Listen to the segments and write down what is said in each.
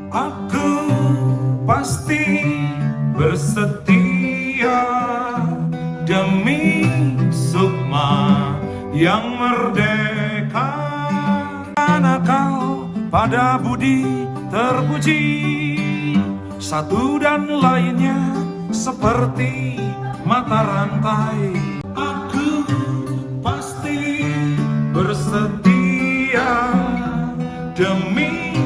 Aku pasti bersetia demi Sukma yang merdeka. Karena kau pada budi terpuji, satu dan lainnya seperti mata rantai. Aku pasti bersetia demi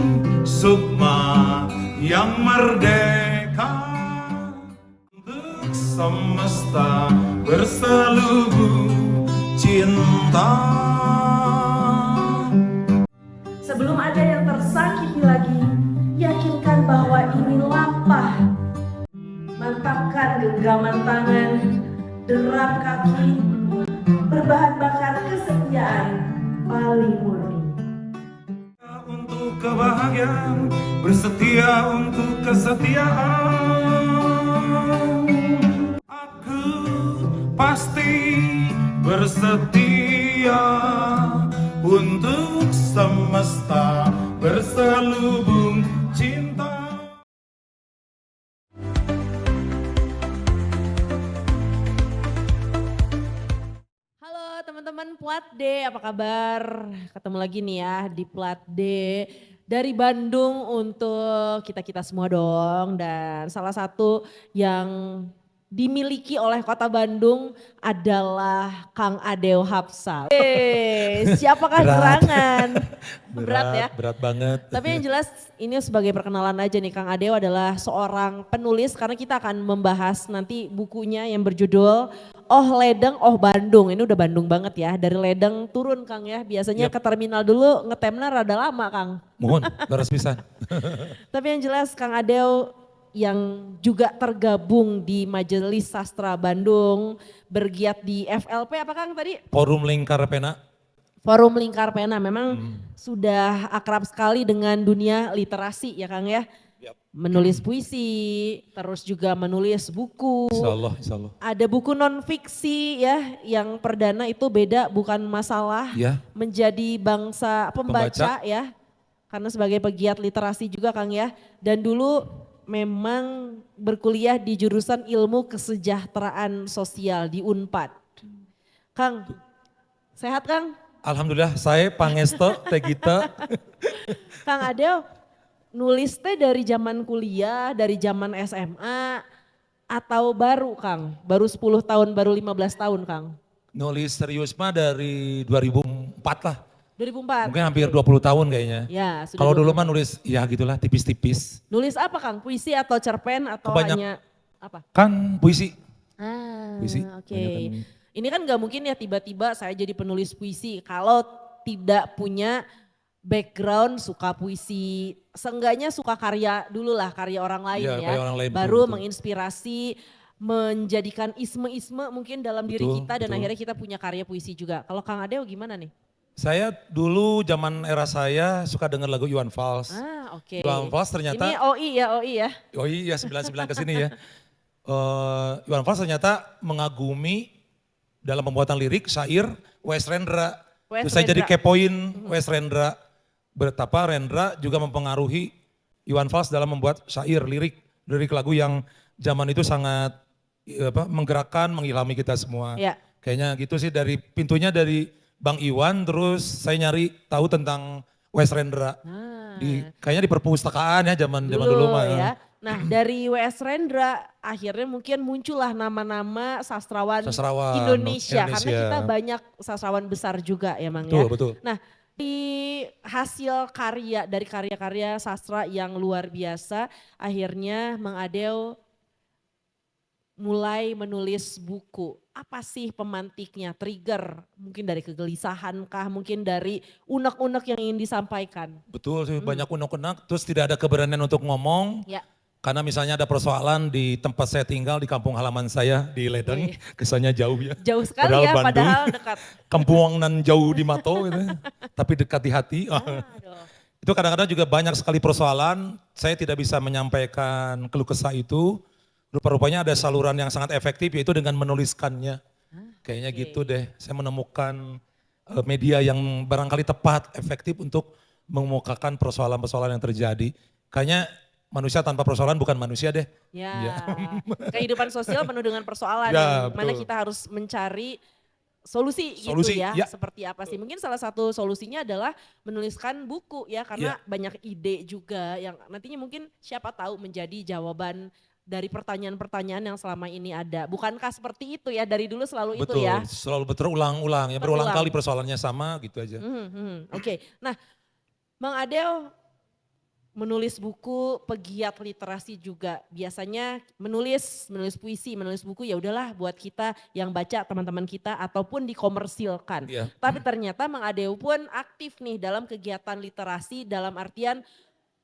Sukma yang merdeka. Untuk semesta berselubung cinta. Sebelum ada yang tersakiti lagi, yakinkan bahwa ini lampah. Mantapkan genggaman tangan, derap kaki, berbahan bakar kesetiaan paling murni. Untuk kebahagiaan, bersetia untuk kesetiaan. Aku pasti bersetia untuk semesta berselubung cinta. Halo teman-teman Plat D, apa kabar? Ketemu lagi nih ya di Plat D dari Bandung untuk kita-kita semua dong. Dan salah satu yang dimiliki oleh Kota Bandung adalah Kang Adeo Hapsal. Siapakah Berat. gerangan? Berat ya? Berat banget. Tapi yang jelas ini sebagai perkenalan aja nih, Kang Adeo adalah seorang penulis karena kita akan membahas nanti bukunya yang berjudul Oh Ledeng, Oh Bandung. Ini udah Bandung banget ya, dari Ledeng turun Kang ya. Biasanya Yap. ke terminal dulu ngetemnya rada lama Kang. Mohon, beres pisan. Tapi yang jelas Kang Adeo yang juga tergabung di Majelis Sastra Bandung, bergiat di FLP apa Kang tadi? Forum Lingkar Pena. Forum Lingkar Pena memang sudah akrab sekali dengan dunia literasi ya Kang ya. Yap. Menulis puisi, terus juga menulis buku. Insya Allah. Ada buku non fiksi ya yang perdana itu beda bukan masalah Ya. menjadi bangsa pembaca ya. Karena sebagai pegiat literasi juga Kang ya. Dan dulu memang berkuliah di jurusan ilmu kesejahteraan sosial di Unpad. Kang, sehat Kang? Alhamdulillah saya Pangesto Tegita. Kang Adeo nulis teh dari zaman kuliah, dari zaman SMA atau baru Kang? Baru 10 tahun, baru 15 tahun Kang? Nulis serius mah dari 2004 lah. 2004? Mungkin hampir 20 tahun kayaknya. Ya, sudah Kalau dulu 20. mah nulis ya gitulah tipis-tipis. Nulis apa Kang? Puisi atau cerpen atau Kebanyak- hanya apa? Kan puisi. Oke. Puisi, kebanyakan. Ini kan gak mungkin ya tiba-tiba saya jadi penulis puisi kalau tidak punya background suka puisi. Seenggaknya suka karya dulu lah, karya orang lain Iya, ya. karya orang lain, Baru betul. menginspirasi, menjadikan isme-isme mungkin dalam diri Betul, kita dan betul. akhirnya kita punya karya puisi juga. Kalau Kang Adeo gimana nih? Saya dulu zaman era saya suka dengar lagu Iwan Fals. Oke. Iwan Fals ternyata. Ini OI ya. Oh iya 99 ke sini ya. Iwan Fals ternyata mengagumi dalam pembuatan lirik, syair, Wes Rendra. Wes Terus saya jadi Rendra. kepoin Wes Rendra. Betapa Rendra juga mempengaruhi Iwan Fals dalam membuat syair, lirik lagu yang zaman itu sangat menggerakkan, mengilhami kita semua. Ya. Kayaknya gitu sih dari pintunya dari Bang Iwan, terus saya nyari tahu tentang Wes Rendra. Kayaknya di perpustakaan ya zaman dulu mah. ya. Nah dari WS Rendra akhirnya mungkin muncullah nama-nama sastrawan, Indonesia. Karena kita banyak sastrawan besar juga ya Mang ya. Betul. Nah di hasil karya dari karya-karya sastra yang luar biasa akhirnya Mang Adeo mulai menulis buku. Apa sih pemantiknya, trigger mungkin dari kegelisahan kah, mungkin dari unek-unek yang ingin disampaikan? Betul sih, banyak unek-unek, terus tidak ada keberanian untuk ngomong. Ya. Karena misalnya ada persoalan di tempat saya tinggal, di kampung halaman saya di Ledeng, kesannya jauh ya. Jauh sekali ya, Bandung, padahal dekat. Kampungan jauh di Mato gitu, tapi dekat di hati. Aduh. Itu kadang-kadang juga banyak sekali persoalan, saya tidak bisa menyampaikan keluh kesah itu. Rupa-rupanya ada saluran yang sangat efektif yaitu dengan menuliskannya. Kayaknya gitu deh, saya menemukan media yang barangkali tepat, efektif untuk mengemukakan persoalan-persoalan yang terjadi. Kayaknya manusia tanpa persoalan bukan manusia deh. Ya, kehidupan sosial penuh dengan persoalan Ya, yang mana betul. kita harus mencari solusi Solusi, gitu ya. ya. Seperti apa sih? Mungkin salah satu solusinya adalah menuliskan buku ya karena banyak ide juga yang nantinya mungkin siapa tahu menjadi jawaban dari pertanyaan-pertanyaan yang selama ini ada. Bukankah seperti itu ya dari dulu selalu itu Betul, ya? selalu berulang-ulang ya, berulang Berulang. kali persoalannya sama gitu aja. Oke. Nah, Mang Adel menulis buku, pegiat literasi juga. Biasanya menulis puisi, menulis buku ya udahlah buat kita yang baca teman-teman kita ataupun dikomersilkan. Iya. Tapi ternyata Mang Adel pun aktif nih dalam kegiatan literasi dalam artian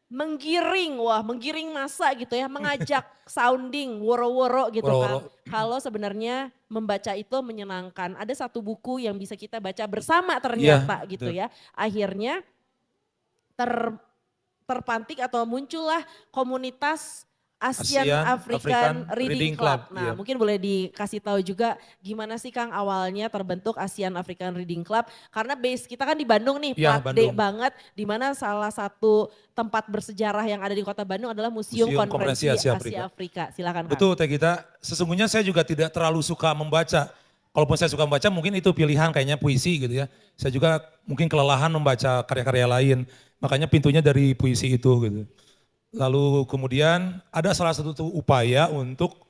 menggiring masa gitu ya, mengajak sounding, woro-woro gitu kan. Woro-woro. Kalau sebenarnya membaca itu menyenangkan. Ada satu buku yang bisa kita baca bersama Iya, ternyata gitu betul. ya. Akhirnya terpantik atau muncullah komunitas Asian African African Reading Reading Club. Club, Nah iya. mungkin boleh dikasih tahu juga gimana sih Kang awalnya terbentuk Asian African Reading Club. Karena base kita kan di Bandung nih, Iya, plat D Bandung. banget. Dimana salah satu tempat bersejarah yang ada di kota Bandung adalah Museum Museum Konferensi Konferensi Asia Asia Afrika. Silakan Kang. Betul Teh Gita, sesungguhnya saya juga tidak terlalu suka membaca. Kalaupun saya suka membaca mungkin itu pilihan kayaknya puisi gitu ya. Saya juga mungkin kelelahan membaca karya-karya lain. Makanya pintunya dari puisi itu gitu. Lalu kemudian ada salah satu upaya untuk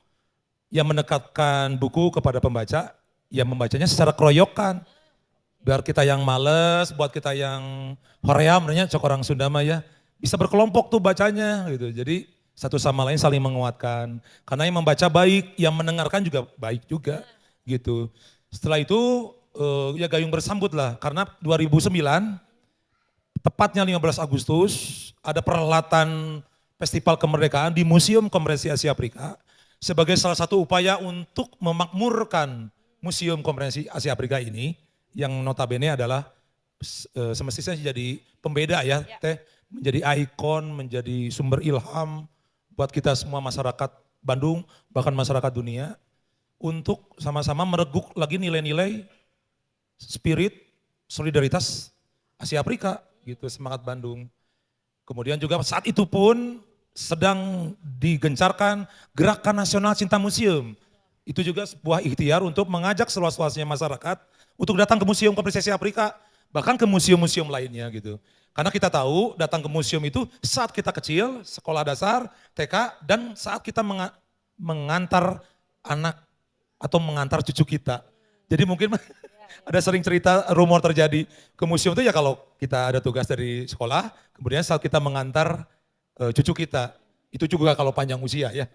yang mendekatkan buku kepada pembaca, yang membacanya secara keroyokan. Biar kita yang males, buat kita yang hoream, namanya cok orang Sunda mah ya, bisa berkelompok tuh bacanya gitu. Jadi satu sama lain saling menguatkan. Karena yang membaca baik, yang mendengarkan juga baik juga gitu. Setelah itu ya gayung bersambut lah, karena 2009 tepatnya 15 Agustus ada perhelatan Festival Kemerdekaan di Museum Konferensi Asia Afrika sebagai salah satu upaya untuk memakmurkan Museum Konferensi Asia Afrika ini yang notabene adalah semestinya jadi pembeda ya Teh, menjadi ikon, menjadi sumber ilham buat kita semua masyarakat Bandung bahkan masyarakat dunia untuk sama-sama mereguk lagi nilai-nilai spirit solidaritas Asia Afrika gitu, semangat Bandung. Kemudian juga saat itu pun sedang digencarkan Gerakan Nasional Cinta Museum. Itu juga sebuah ikhtiar untuk mengajak seluas-luasnya masyarakat untuk datang ke Museum Konferensi Afrika, bahkan ke museum-museum lainnya gitu. Karena kita tahu datang ke museum itu saat kita kecil, sekolah dasar, TK, dan saat kita mengantar anak atau mengantar cucu kita. Jadi mungkin ada sering cerita rumor terjadi ke museum itu ya kalau kita ada tugas dari sekolah, kemudian saat kita mengantar cucu kita, itu juga kalau panjang usia ya.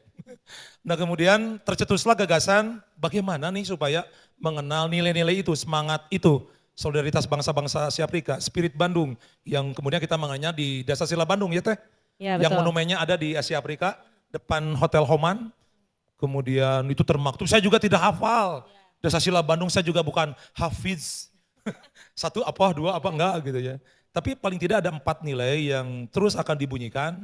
Nah kemudian tercetuslah gagasan bagaimana nih supaya mengenal nilai-nilai itu, semangat itu, solidaritas bangsa-bangsa Asia Afrika, spirit Bandung yang kemudian kita mengenalnya di Desa Sila Bandung ya Teh. Ya, Yang betul. monumennya ada di Asia Afrika, depan Hotel Homan. Kemudian itu termaktub, saya juga tidak hafal. Desa Sila Bandung saya juga bukan hafiz. Satu apa, dua apa enggak gitu ya. Tapi paling tidak ada 4 nilai yang terus akan dibunyikan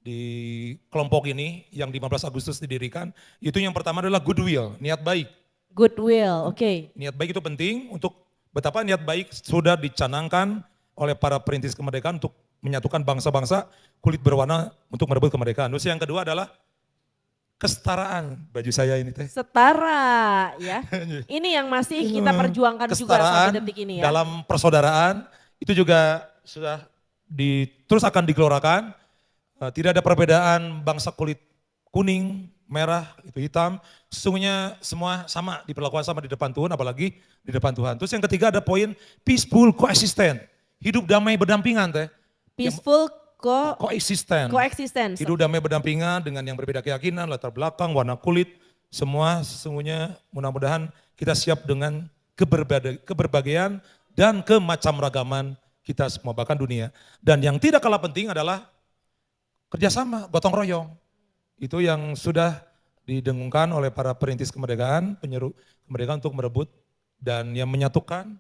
di kelompok ini yang 15 Agustus didirikan. Itu yang pertama adalah goodwill, niat baik. Goodwill, oke. Niat baik itu penting untuk betapa niat baik sudah dicanangkan oleh para perintis kemerdekaan untuk menyatukan bangsa-bangsa kulit berwarna untuk merebut kemerdekaan. Terus yang kedua adalah kesetaraan, baju saya ini Teh. Setara ya. Ini yang masih kita perjuangkan juga Kesetaraan sampai detik ini ya. dalam persaudaraan itu juga sudah terus akan digelorakan. Tidak ada perbedaan bangsa kulit kuning, merah, itu hitam. Sesungguhnya semua sama, diperlakukan sama di depan Tuhan, apalagi di depan Tuhan. Terus yang ketiga ada poin peaceful coexistence. Hidup damai berdampingan Teh. Peaceful Coexistence. coexistence. Hidup damai berdampingan dengan yang berbeda keyakinan, latar belakang, warna kulit. Semua sesungguhnya mudah-mudahan kita siap dengan keberbagian dan kemacamragaman kita semua, bahkan dunia. Dan yang tidak kalah penting adalah kerjasama, gotong royong. Itu yang sudah didengungkan oleh para perintis kemerdekaan, penyeru kemerdekaan untuk merebut dan yang menyatukan,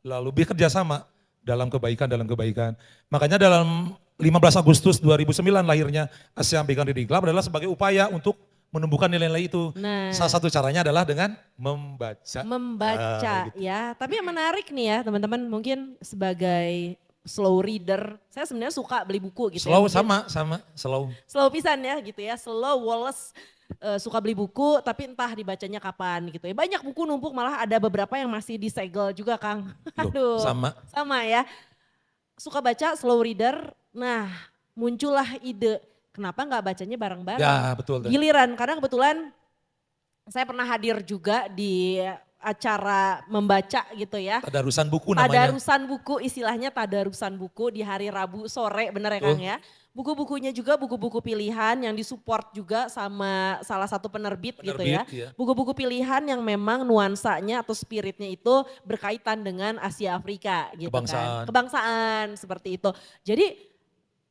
lalu bekerja sama dalam kebaikan. Makanya dalam 15 Agustus 2009 lahirnya Asia African Reading Club adalah sebagai upaya untuk menumbuhkan nilai-nilai itu. Nah. Salah satu caranya adalah dengan membaca. Membaca Gitu. ya. Tapi yang menarik nih ya teman-teman mungkin sebagai slow reader. Saya sebenarnya suka beli buku gitu Slow ya. Mungkin sama, slow. slow pisan ya gitu ya, slow Wallace. Suka beli buku tapi entah dibacanya kapan gitu ya. Banyak buku numpuk, malah ada beberapa yang masih disegel juga Kang. Loh, Aduh, sama ya. Suka baca slow reader, nah muncullah ide kenapa nggak bacanya bareng-bareng. Ya betul. Giliran, karena kebetulan saya pernah hadir juga di acara membaca gitu ya. Tadarusan buku namanya. Tadarusan buku, istilahnya tadarusan buku di hari Rabu sore, bener ya Kang ya. Buku-bukunya juga buku-buku pilihan yang disupport juga sama salah satu penerbit gitu ya. Penerbit, iya. Buku-buku pilihan yang memang nuansanya atau spiritnya itu berkaitan dengan Asia Afrika gitu Kebangsaan. kan. Kebangsaan seperti itu. Jadi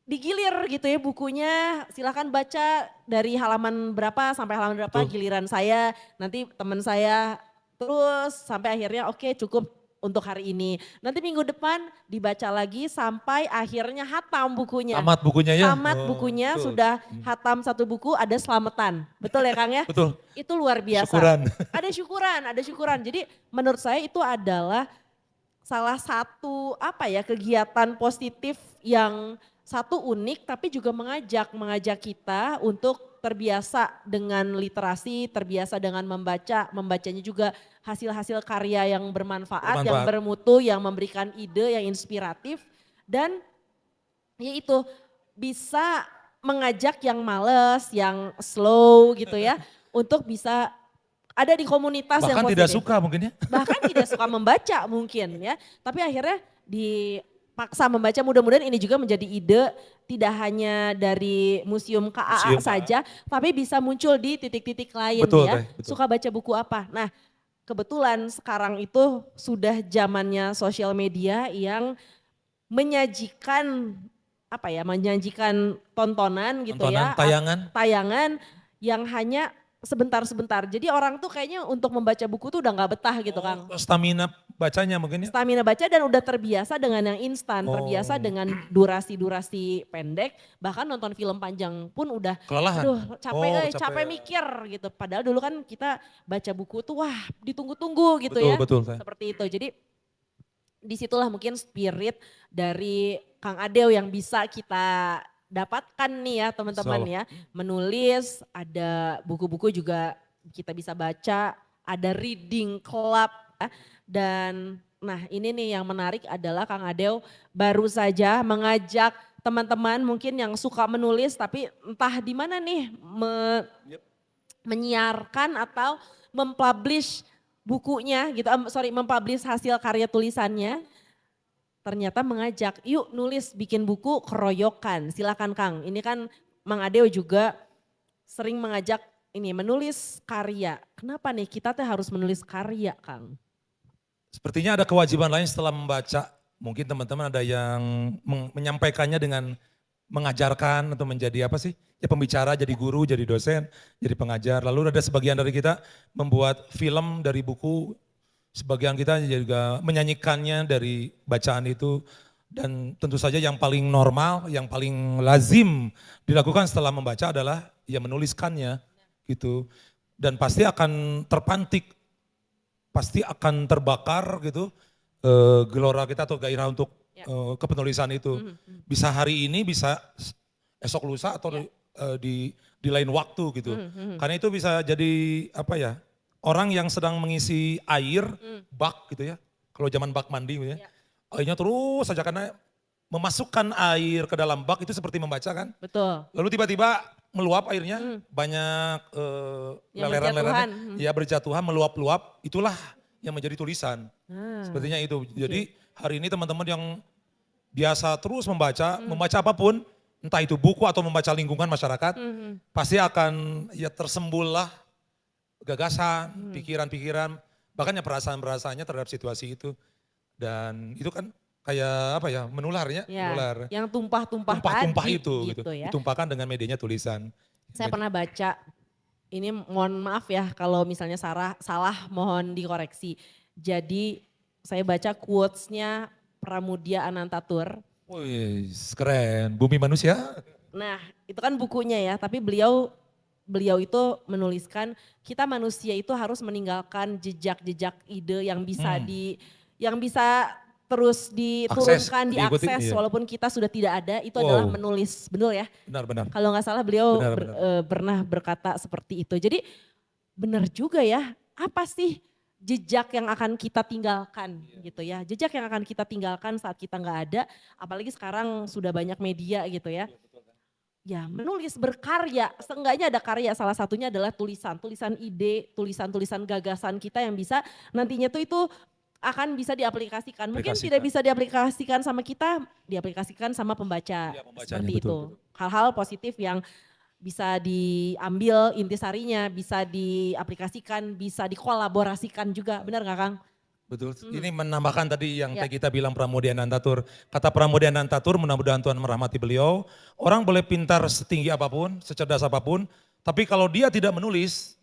digilir gitu ya bukunya, silakan baca dari halaman berapa sampai halaman berapa, Betul. giliran saya, nanti teman saya terus sampai akhirnya oke cukup untuk hari ini. Nanti minggu depan dibaca lagi sampai akhirnya hatam bukunya. Tamat bukunya ya. Tamat Oh, bukunya, betul. sudah hatam satu buku, ada selamatan. Betul ya Kang ya? Betul. Itu luar biasa. Syukuran. Ada syukuran. Jadi menurut saya itu adalah salah satu kegiatan positif yang satu unik tapi juga mengajak kita untuk terbiasa dengan literasi, terbiasa dengan membacanya juga hasil-hasil karya yang bermanfaat, yang bermutu, yang memberikan ide, yang inspiratif dan yaitu bisa mengajak yang males, yang slow gitu ya untuk bisa ada di komunitas yang Bahkan positif. tidak suka mungkin ya. Bahkan tidak suka membaca mungkin ya. Tapi akhirnya dipaksa membaca, mudah-mudahan ini juga menjadi ide tidak hanya dari Museum KAA saja, tapi bisa muncul di titik-titik lain Betul, ya. betul. Suka baca buku apa? Nah kebetulan sekarang itu sudah zamannya sosial media yang menyajikan menyajikan tontonan gitu ya. Tayangan yang hanya sebentar-sebentar. Jadi orang tuh kayaknya untuk membaca buku tuh udah gak betah gitu Kang. Stamina bacanya mungkin ya. Stamina baca dan udah terbiasa dengan yang instan, terbiasa dengan durasi-durasi pendek, bahkan nonton film panjang pun udah Kelelahan. aduh capek mikir gitu. Padahal dulu kan kita baca buku tuh wah ditunggu-tunggu gitu ya. Betul. Seperti itu. Jadi disitulah mungkin spirit dari Kang Adeo yang bisa kita dapatkan nih ya teman-teman ya. Menulis, ada buku-buku juga kita bisa baca, ada reading club ya. Dan nah ini nih yang menarik adalah Kang Adeo baru saja mengajak teman-teman mungkin yang suka menulis tapi entah di mana nih menyiarkan atau mempublish bukunya gitu, mempublish hasil karya tulisannya. Ternyata mengajak, yuk nulis bikin buku keroyokan, silakan Kang. Ini kan Mang Adeo juga sering mengajak ini menulis karya. Kenapa nih kita tuh harus menulis karya Kang? Sepertinya ada kewajiban lain setelah membaca. Mungkin teman-teman ada yang menyampaikannya dengan mengajarkan atau menjadi apa sih? Ya pembicara, jadi guru, jadi dosen, jadi pengajar. Lalu ada sebagian dari kita membuat film dari buku. Sebagian kita juga menyanyikannya dari bacaan itu dan tentu saja yang paling normal, yang paling lazim dilakukan setelah membaca adalah ya menuliskannya gitu. Dan pasti akan terpantik, pasti akan terbakar gitu gelora kita atau gairah untuk kepenulisan itu. Bisa hari ini, bisa esok lusa atau di lain waktu gitu. Karena itu bisa jadi orang yang sedang mengisi air, bak gitu ya. Kalau zaman bak mandi gitu ya. Airnya terus saja karena memasukkan air ke dalam bak itu seperti membaca kan. Betul. Lalu tiba-tiba meluap airnya, banyak leleran-leleran. Ya berjatuhan, meluap-luap, itulah yang menjadi tulisan. Sepertinya itu. Jadi hari ini teman-teman yang biasa terus membaca apapun, entah itu buku atau membaca lingkungan masyarakat, pasti akan ya tersembullah gagasan, pikiran-pikiran, bahkan ya perasaan-perasaannya terhadap situasi itu. Dan itu kan kayak menularnya, menular. Yang tumpah-tumpah itu gitu. ya. Ditumpahkan dengan medianya tulisan. Saya pernah baca, ini mohon maaf ya kalau misalnya salah mohon dikoreksi. Jadi saya baca quotes-nya Pramudia Anantatur. Wih, keren, Bumi Manusia. Nah itu kan bukunya ya, tapi beliau itu menuliskan kita manusia itu harus meninggalkan jejak-jejak ide yang bisa terus diturunkan, diikuti, diakses iya. walaupun kita sudah tidak ada, itu adalah Wow. menulis, betul ya? Benar-benar. Kalau nggak salah beliau Benar, benar. pernah berkata seperti itu. Jadi benar juga ya, apa sih jejak yang akan kita tinggalkan gitu ya. Jejak yang akan kita tinggalkan saat kita nggak ada, apalagi sekarang sudah banyak media gitu ya. Ya menulis, berkarya, seenggaknya ada karya, salah satunya adalah tulisan. Tulisan ide, tulisan-tulisan gagasan kita yang bisa nantinya tuh itu akan bisa diaplikasikan. Mungkin tidak bisa diaplikasikan sama kita, diaplikasikan sama pembaca. Iya, pembacanya, Seperti betul, itu. Hal-hal positif yang bisa diambil intisarinya, bisa diaplikasikan, bisa dikolaborasikan juga. Benar gak Kang? Betul. Ini menambahkan tadi yang Ya. kita bilang Pramudia Nantatur. Kata Pramudia Nantatur, mudah-mudahan Tuhan merahmati beliau. Orang boleh pintar setinggi apapun, secerdas apapun, tapi kalau dia tidak menulis,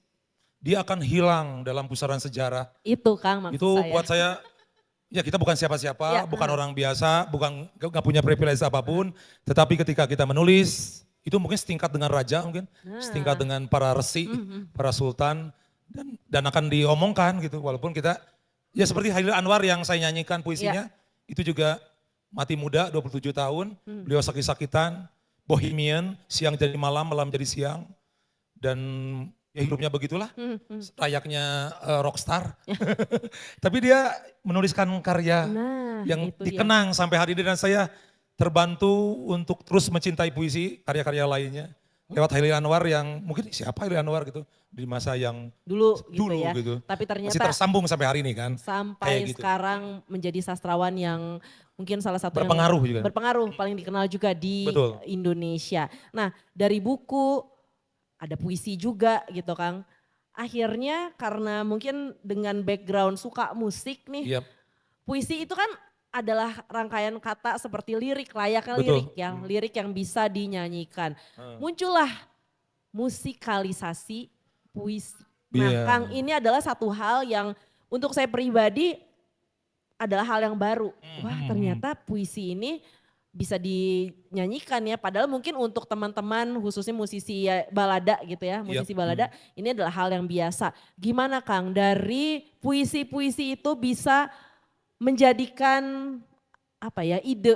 dia akan hilang dalam pusaran sejarah. Itu Kang maksud Itu saya. buat saya, ya kita bukan siapa-siapa, Ya, bukan orang biasa, bukan nggak punya privilege apapun, tetapi ketika kita menulis, itu mungkin setingkat dengan raja mungkin, setingkat dengan para resi, para sultan, dan akan diomongkan gitu, walaupun kita, ya seperti Hairil Anwar yang saya nyanyikan puisinya, itu juga mati muda 27 tahun, beliau sakit-sakitan, bohemian, siang jadi malam, malam jadi siang, dan ya hidupnya begitulah, layaknya rockstar. Tapi dia menuliskan karya Nah, yang itu dia. dikenang sampai hari ini dan saya terbantu untuk terus mencintai puisi, karya-karya lainnya. Lewat Hairil Anwar yang mungkin siapa Hairil Anwar gitu di masa yang Dulu gitu dulu ya. gitu. Tapi Masih ternyata tersambung sampai hari ini kan. sampai Kayak gitu. sekarang menjadi sastrawan yang mungkin salah satu Berpengaruh yang juga. berpengaruh, paling dikenal juga di Betul. Indonesia. Nah dari buku, ada puisi juga gitu Kang. Akhirnya karena mungkin dengan background suka musik nih, Iya, puisi itu kan adalah rangkaian kata seperti lirik, layaknya Betul. lirik ya, lirik yang bisa dinyanyikan. Muncullah musikalisasi puisi. Nah Iya. Kang, ini adalah satu hal yang untuk saya pribadi adalah hal yang baru. Wah ternyata puisi ini bisa dinyanyikan ya, padahal mungkin untuk teman-teman khususnya musisi ya, balada gitu ya, musisi balada ini adalah hal yang biasa. Gimana Kang, dari puisi-puisi itu bisa menjadikan apa ya, ide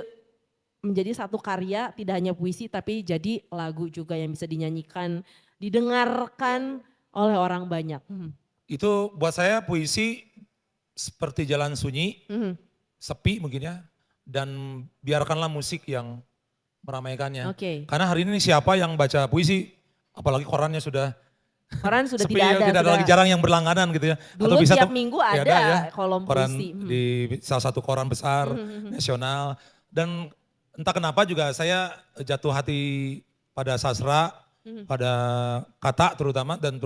menjadi satu karya, tidak hanya puisi tapi jadi lagu juga yang bisa dinyanyikan, didengarkan oleh orang banyak. itu buat saya puisi seperti jalan sunyi, sepi mungkin ya. Dan biarkanlah musik yang meramaikannya. Oke. Karena hari ini siapa yang baca puisi, apalagi korannya sudah Koran sudah sepi, tidak ada. tidak ada lagi, jarang yang berlangganan gitu ya. Dulu tiap tuh- minggu ya ada kolom koran puisi. di salah satu koran besar nasional. Dan entah kenapa juga saya jatuh hati pada sastra, pada kata terutama dan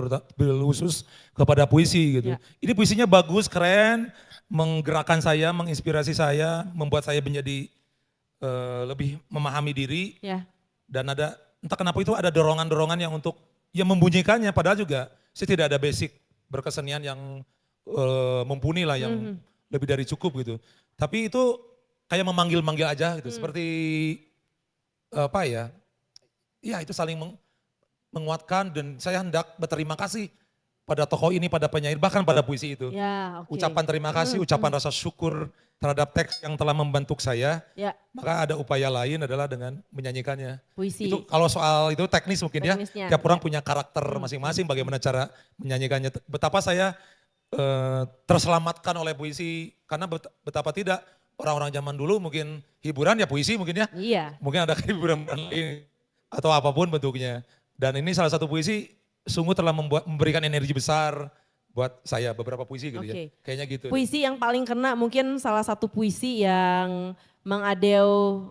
khusus kepada puisi gitu. Ya. Ini puisinya bagus, keren, menggerakkan saya, menginspirasi saya, membuat saya menjadi lebih memahami diri. Ya. Dan ada, entah kenapa itu ada dorongan-dorongan yang untuk, yang membunyikannya padahal juga saya tidak ada basic berkesenian yang mumpuni lah, yang lebih dari cukup gitu. Tapi itu kayak memanggil-manggil aja gitu, seperti apa ya, ya itu saling menguatkan dan saya hendak berterima kasih pada tokoh ini, pada penyair, bahkan pada puisi itu. Ya, oke. Ucapan terima kasih, ucapan rasa syukur terhadap teks yang telah membentuk saya. Ya, Maka ada upaya lain adalah dengan menyanyikannya. puisi. Itu kalau soal itu teknis mungkin Teknisnya, ya, tiap orang punya karakter masing-masing bagaimana cara menyanyikannya. Betapa saya terselamatkan oleh puisi, karena betapa tidak orang-orang zaman dulu mungkin hiburan ya puisi mungkin ya. Iya. Mungkin ada hiburan lain atau apapun bentuknya. Dan ini salah satu puisi sungguh telah memberikan energi besar buat saya, beberapa puisi gitu Oke. ya. Kayaknya gitu. Puisi yang paling kena mungkin salah satu puisi yang Mang Adeo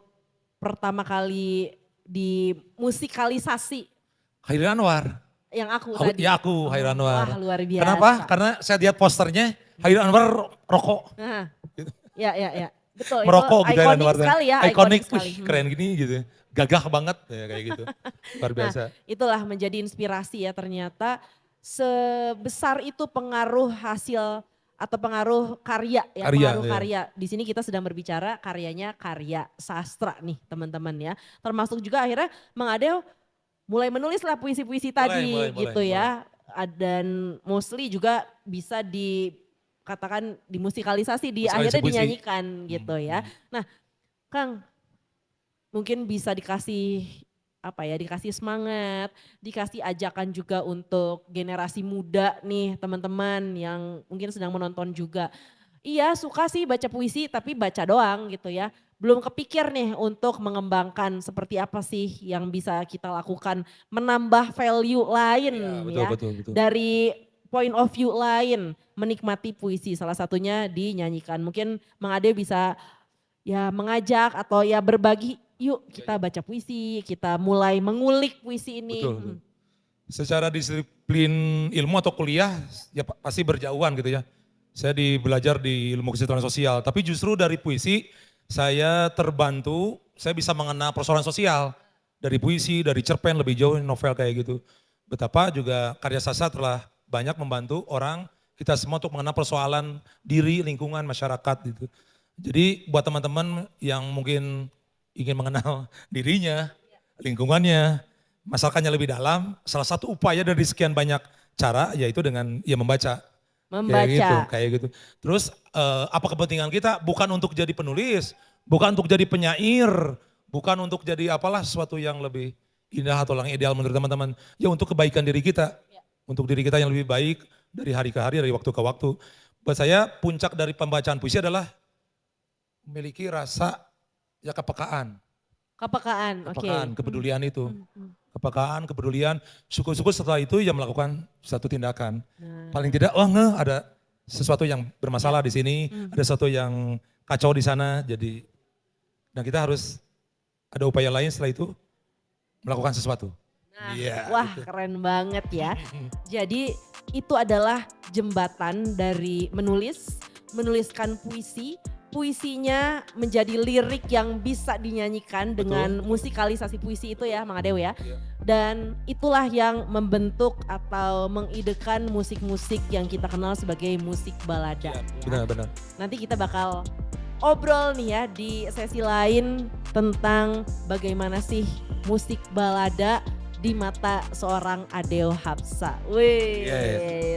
pertama kali dimusikalisasi. Hairil Anwar. Yang aku Oh, tadi. ya aku Hairil Anwar. Wah luar biasa. Kenapa? Karena saya lihat posternya Hairil Anwar rokok. Nah, ya. Betul, Merokok itu gitu Hairil ikonik Anwar. sekali ya. Ikonik, sekali. wih, keren gini gitu. Gagah banget ya kayak gitu. Luar biasa. Itulah menjadi inspirasi ya, ternyata sebesar itu pengaruh hasil atau pengaruh karya ya, Karya, pengaruh iya. karya. Di sini kita sedang berbicara karyanya karya sastra nih teman-teman ya. Termasuk juga akhirnya Mang Adeo mulai menulis lah puisi-puisi tadi mulai, gitu ya. Dan mostly juga bisa katakan dimusikalisasi, Musikalisasi akhirnya puisi. dinyanyikan gitu ya. Nah Kang, mungkin bisa dikasih dikasih semangat, dikasih ajakan juga untuk generasi muda nih teman-teman yang mungkin sedang menonton juga. Iya suka sih baca puisi tapi baca doang gitu ya. Belum kepikir nih untuk mengembangkan seperti apa sih yang bisa kita lakukan, menambah value lain Iya, betul, ya betul, betul. dari point of view lain menikmati puisi, salah satunya dinyanyikan. Mungkin Mang Ade bisa ya mengajak atau ya berbagi, yuk kita baca puisi, kita mulai mengulik puisi ini. Betul, betul. Secara disiplin ilmu atau kuliah ya pasti berjauhan gitu ya. Saya belajar di ilmu kesejahteraan sosial, tapi justru dari puisi saya terbantu, saya bisa mengenal persoalan sosial. Dari puisi, dari cerpen lebih jauh novel kayak gitu. Betapa juga karya sastra telah banyak membantu orang kita semua untuk mengenal persoalan diri, lingkungan, masyarakat gitu. Jadi buat teman-teman yang mungkin ingin mengenal dirinya, lingkungannya, masyarakatnya lebih dalam, salah satu upaya dari sekian banyak cara yaitu dengan ya membaca. Membaca. Kayak gitu. Terus apa kepentingan kita? Bukan untuk jadi penulis, bukan untuk jadi penyair, bukan untuk jadi apalah sesuatu yang lebih indah atau yang ideal menurut teman-teman. Ya untuk kebaikan diri kita, untuk diri kita yang lebih baik dari hari ke hari, dari waktu ke waktu. Buat saya puncak dari pembacaan puisi adalah memiliki rasa ya kepekaan. Kepekaan, oke. Kepekaan, kepedulian itu. Kepekaan, kepedulian, syukur-syukur setelah itu ya melakukan satu tindakan. Paling tidak, oh ada sesuatu yang bermasalah di sini, ada sesuatu yang kacau di sana, jadi nah kita harus ada upaya lain setelah itu melakukan sesuatu. Nah, Iya, wah gitu. keren banget ya. Jadi itu adalah jembatan dari menuliskan puisi, puisinya menjadi lirik yang bisa dinyanyikan dengan musikalisasi puisi itu ya Mang Adew ya. Iya. Dan itulah yang membentuk atau mengidekan musik-musik yang kita kenal sebagai musik balada. Iya, Ya. benar-benar. Nanti kita bakal obrol nih ya di sesi lain tentang bagaimana sih musik balada di mata seorang Adew Hapsa. Wih,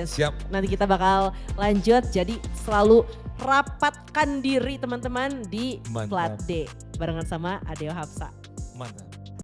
Siap. nanti kita bakal lanjut. Jadi selalu rapatkan diri teman-teman di Mantap. Plat D barengan sama Adew Hapsa. Mantap.